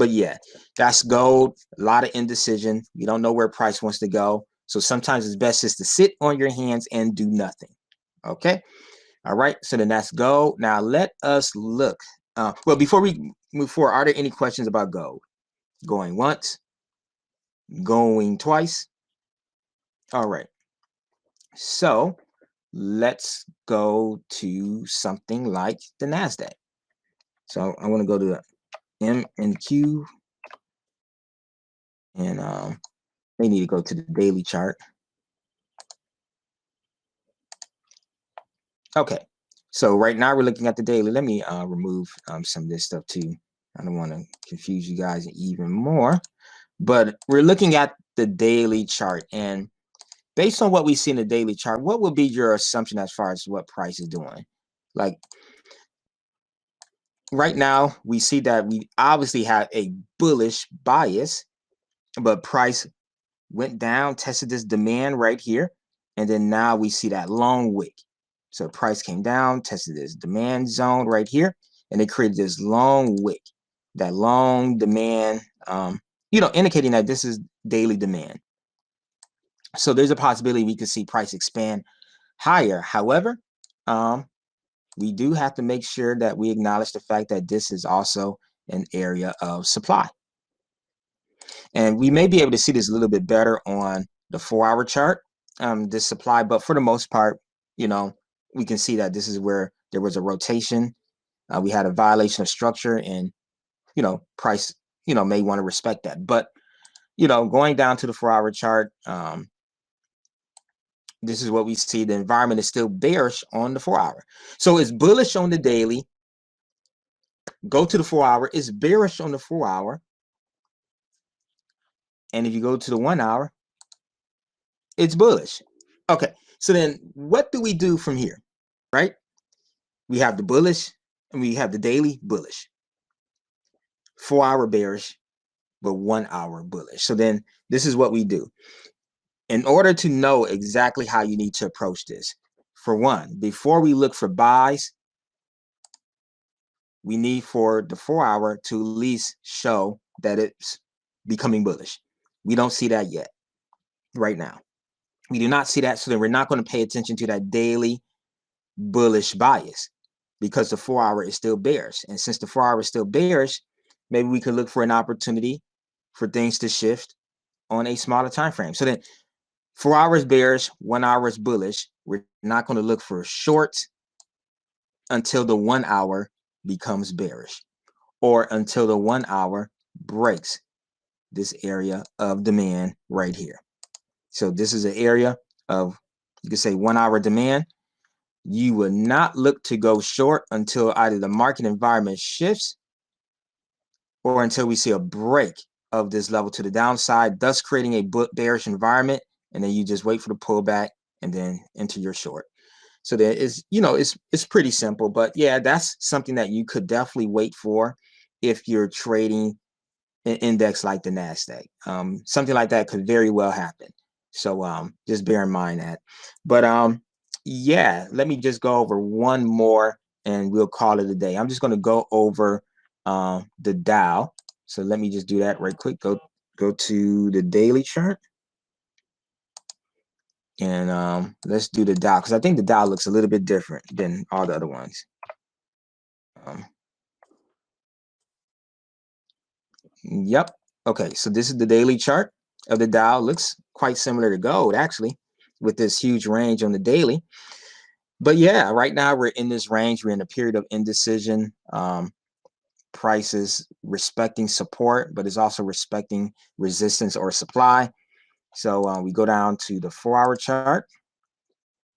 yeah, that's gold. A lot of indecision. You don't know where price wants to go. So sometimes it's best just to sit on your hands and do nothing. Okay. All right. So then that's gold. Now let us look. Well, before we move forward, are there any questions about gold? Going once, going twice. All right. So let's go to something like the Nasdaq. So I want to go to the M and Q, and they need to go to the daily chart. Okay, so right now we're looking at the daily. Let me remove some of this stuff too. I don't want to confuse you guys even more, but we're looking at the daily chart, and based on what we see in the daily chart, what would be your assumption as far as what price is doing? Like right now, we see that we obviously have a bullish bias, but price went down, tested this demand right here, and then now we see that long wick. So price came down, tested this demand zone right here, and it created this long wick, that long demand, indicating that this is daily demand. So there's a possibility we could see price expand higher. However, we do have to make sure that we acknowledge the fact that this is also an area of supply. And we may be able to see this a little bit better on the 4-hour chart, this supply, but for the most part, we can see that this is where there was a rotation. We had a violation of structure, and, price, may want to respect that. But, going down to the 4-hour chart, this is what we see. The environment is still bearish on the 4-hour. So it's bullish on the daily. Go to the 4-hour. It's bearish on the 4-hour. And if you go to the 1-hour, it's bullish. Okay, so then what do we do from here, right? We have the bullish and we have the daily bullish. 4-hour bearish, but 1-hour bullish. So then this is what we do. In order to know exactly how you need to approach this, for one, before we look for buys, we need for the 4-hour to at least show that it's becoming bullish. We don't see that yet right now. We do not see that, so then we're not going to pay attention to that daily bullish bias because the 4-hour is still bearish. And since the 4-hour is still bearish, maybe we could look for an opportunity for things to shift on a smaller time frame. So then 4 hours bearish, 1 hour is bullish. We're not going to look for shorts until the 1 hour becomes bearish, or until the 1 hour breaks this area of demand right here. So this is an area of, you could say, 1 hour demand. You would not look to go short until either the market environment shifts or until we see a break of this level to the downside, thus creating a bearish environment. And then you just wait for the pullback and then enter your short. So there is, it's pretty simple, but yeah, that's something that you could definitely wait for if you're trading an index like the Nasdaq. Something like that could very well happen. So just bear in mind that. But yeah, let me just go over one more and we'll call it a day. I'm just going to go over the Dow. So let me just do that right quick. Go to the daily chart. And let's do the Dow, because I think the Dow looks a little bit different than all the other ones. Yep. Okay, so this is the daily chart of the Dow. Looks quite similar to gold, actually, with this huge range on the daily. But yeah, right now we're in this range. We're in a period of indecision. Prices respecting support, but it's also respecting resistance or supply. So we go down to the 4-hour chart,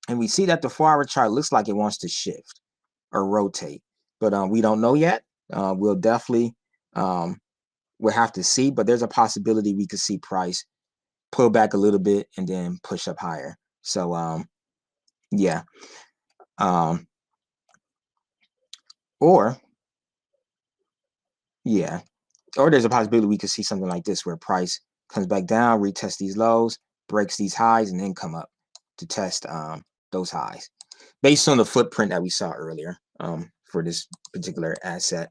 and we see that the 4-hour chart looks like it wants to shift or rotate, but we don't know yet. We'll definitely we'll have to see, but there's a possibility we could see price pull back a little bit and then push up higher. So yeah. Or yeah, or there's a possibility we could see something like this where price comes back down, retest these lows, breaks these highs, and then come up to test those highs based on the footprint that we saw earlier for this particular asset.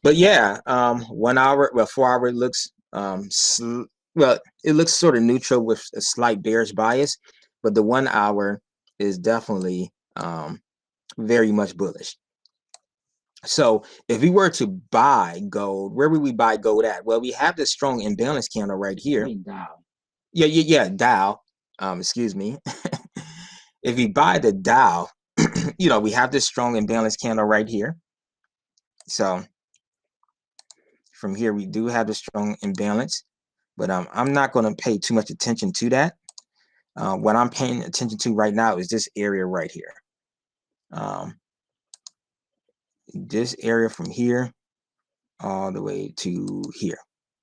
But yeah, 1 hour, well, 4 hour looks well, it looks sort of neutral with a slight bearish bias, but the 1 hour is definitely very much bullish. So if we were to buy gold, where would we buy gold at? Well, we have this strong imbalance candle right here. Dow. Yeah, Dow. Excuse me. If we buy the Dow, we have this strong imbalance candle right here. So from here, we do have the strong imbalance, but I'm not going to pay too much attention to that. What I'm paying attention to right now is this area right here. This area from here all the way to here,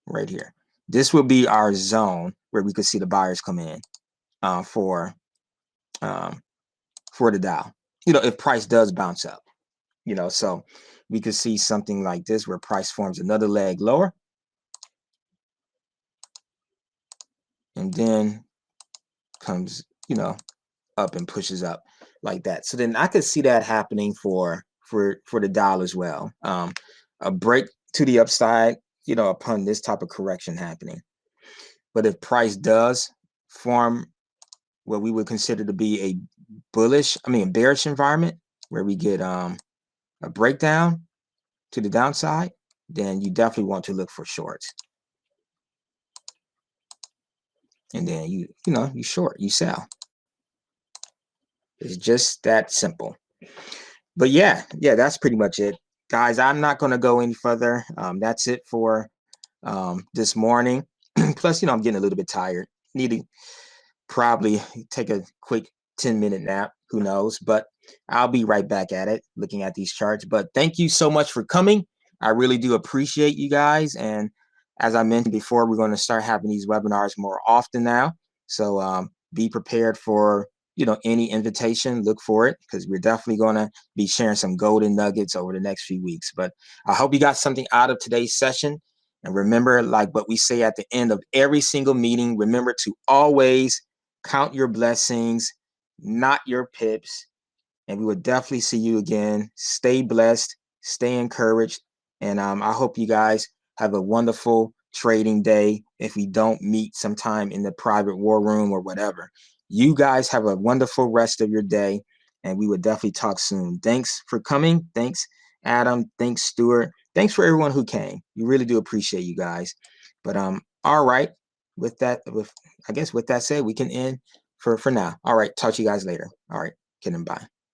right here. This will be our zone where we could see the buyers come in for the Dow. If price does bounce up, so we could see something like this where price forms another leg lower, and then comes, up and pushes up like that. So then I could see that happening for the Dow as well. A break to the upside, upon this type of correction happening. But if price does form what we would consider to be a bearish environment where we get a breakdown to the downside, then you definitely want to look for shorts. And then you short, you sell. It's just that simple. But yeah, that's pretty much it. Guys, I'm not going to go any further. That's it for this morning. Plus, I'm getting a little bit tired. Need to probably take a quick 10-minute nap. Who knows? But I'll be right back at it, looking at these charts. But thank you so much for coming. I really do appreciate you guys. And as I mentioned before, we're going to start having these webinars more often now. So be prepared for any invitation. Look for it, because we're definitely going to be sharing some golden nuggets over the next few weeks. But I hope you got something out of today's session. And remember, like what we say at the end of every single meeting, remember to always count your blessings, not your pips. And we will definitely see you again. Stay blessed, stay encouraged. And I hope you guys have a wonderful trading day. If we don't meet sometime in the private war room or whatever, you guys have a wonderful rest of your day. And we will definitely talk soon. Thanks for coming. Thanks, Adam. Thanks, Stuart. Thanks for everyone who came. You really do appreciate you guys. But all right. With that said, we can end for now. All right. Talk to you guys later. All right. Bye.